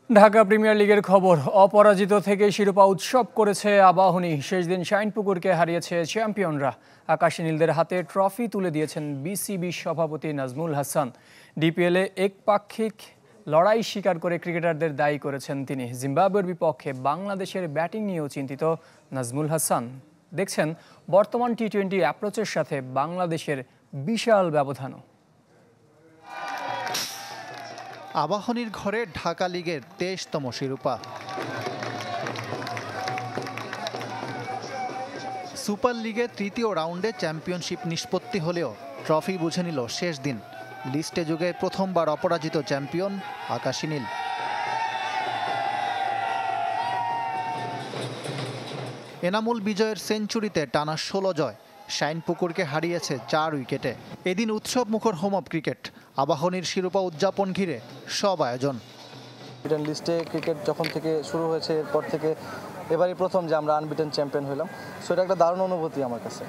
Dhaka premier লিগের খবর। অপরাজিত থেকে শিরোপা উৎসব করেছে আবাহনী। শেষ দিন শাইনপুকুরকে হারিয়েছে চ্যাম্পিয়নরা। আকাশী নীলদের হাতে ট্রফি তুলে দিয়েছেন বিসিবি সভাপতি নাজমুল হাসান। ডিপিএলে একপাক্ষিক লড়াই স্বীকার করে ক্রিকেটারদের দায়ী করেছেন তিনি। জিম্বাবুয়ের বিপক্ষে বাংলাদেশের ব্যাটিং নিয়েও চিন্তিত নাজমুল হাসান। দেখছেন বর্তমান টি-20 অ্যাপ্রোচের সাথে বাংলাদেশের বিশাল ব্যবধানও। আবাহনীর ঘরে ঢাকা লিগের 23তম শিরোপা। সুপার লিগে তৃতীয় রাউন্ডে চ্যাম্পিয়নশিপ নিষ্পত্তি হলেও ট্রফি বুঝে নিল শেষ দিন। লিস্টে যুগে প্রথমবার অপরাজিত চ্যাম্পিয়ন আকাশী নীল। এনামুল বিজয়ের সেঞ্চুরিতে টানা 16 জয়। শাইনপুকুরকে হারিয়েছে 4 উইকেটে। এদিন উৎসব মুখর হোম অফ ক্রিকেট। আবাহনীর শিরোপা উদযাপন ঘিরে সব আয়োজন। আনবিটেন লিস্টে ক্রিকেট যখন থেকে শুরু হয়েছে এরপর থেকে এবারই প্রথম যে আমরা আনবিটেন চ্যাম্পিয়ন হলাম, সো এটা একটা দারুণ অনুভূতি আমার কাছে।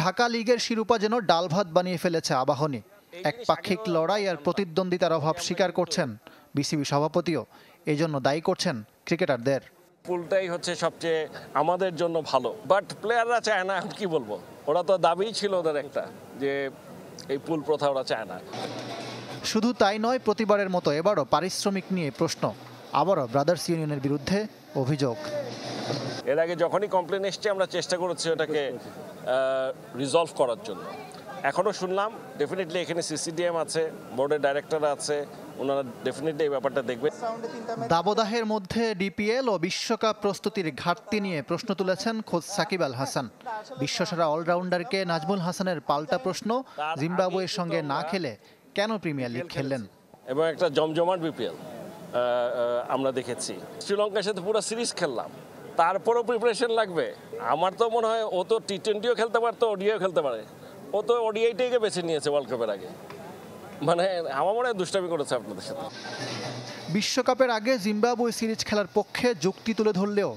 ঢাকা লিগের শিরোপা যেন ডাল ভাত বানিয়ে ফেলেছে আবাহনী। একপাক্ষিক লড়াই আর প্রতিদ্বন্দ্বিতার অভাব স্বীকার করছেন বিসিবি সভাপতিও। এই জন্য দায়ী করছেন ক্রিকেটারদের। পুলটাই হচ্ছে সবচেয়ে আমাদের জন্য ভালো, বাট প্লেয়াররা চায় না। কি বলবো, ওরা তো দাবিই ছিল ওদের একটা, যে এই পুল প্রথা ওরা চায় না। শুধু তাই নয়, প্রতিবারের মতো এবারও পারিশ্রমিক নিয়ে প্রশ্ন। আবারও ব্রাদার্স ইউনিয়নের বিরুদ্ধে অভিযোগ। এর আগে যখনই কমপ্লেন এসছে আমরা চেষ্টা করেছি ওটাকে রিজলভ করার জন্য। এখনও শুনলাম ডেফিনেটলি এখানে সিসিডিএম আছে, বোর্ডের ডাইরেক্টর আছে, ওনারা ডেফিনেটলি এই ব্যাপারটা দেখবেন। দাবদাহের মধ্যে ডিপিএল ও বিশ্বকাপ প্রস্তুতির ঘাটতি নিয়ে প্রশ্ন তুলেছেন খোদ সাকিব আল হাসান। বিশ্বসেরা অলরাউন্ডারকে নাজমুল হাসানের পাল্টা প্রশ্ন, জিম্বাবুয়ের সঙ্গে না খেলে কেন প্রিমিয়ার লিগ খেললেন? এবং একটা জমজমাট বিপিএল আমরা দেখেছি। শ্রীলঙ্কার সাথে পুরো সিরিজ খেললাম, তারপরও প্রিপারেশন লাগবে। আমার তো মনে হয় ও তো টি-20ও খেলতে পারতো, ওডিআইও খেলতে পারে। ও তো ওডিআইটাকে বেছে নিয়েছে ওয়ার্ল্ড কাপের আগে। মানে আমার মনে হয় দুষ্টামি করেছে আপনাদের সাথে। বিশ্বকাপের আগে জিম্বাবুয়ে সিরিজ খেলার পক্ষে যুক্তি তুলে ধরলেও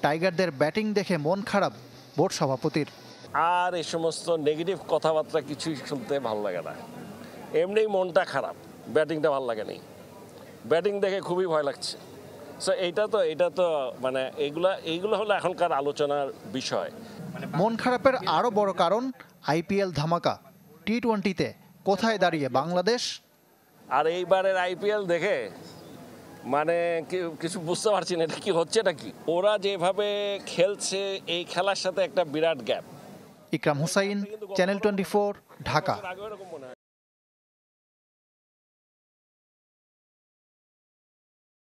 টাইগারদের ব্যাটিং দেখে মন খারাপ বোর্ড সভাপতির। আর এই সমস্ত নেগেটিভ কথাবার্তা কিছুই শুনতে ভালো লাগে না। এমনিই মনটা খারাপ, ব্যাটিংটা ভালো লাগেনি। ব্যাটিং দেখে খুবই ভয় লাগছে। সো এইটা তো মানে এইগুলো হলো এখনকার আলোচনার বিষয়। মন খারাপের আরও বড় কারণ আইপিএল ধামাকা। টি-20তে কোথায় দাঁড়িয়ে বাংলাদেশ? আর এইবারের আইপিএল দেখে মানে কিছু বুঝতে পারছি না, এটা কি হচ্ছে নাকি। ওরা যেভাবে খেলছে এই খেলার সাথে একটা বিরাট গ্যাপ। ইকরাম হুসাইন, চ্যানেল 24, ঢাকা।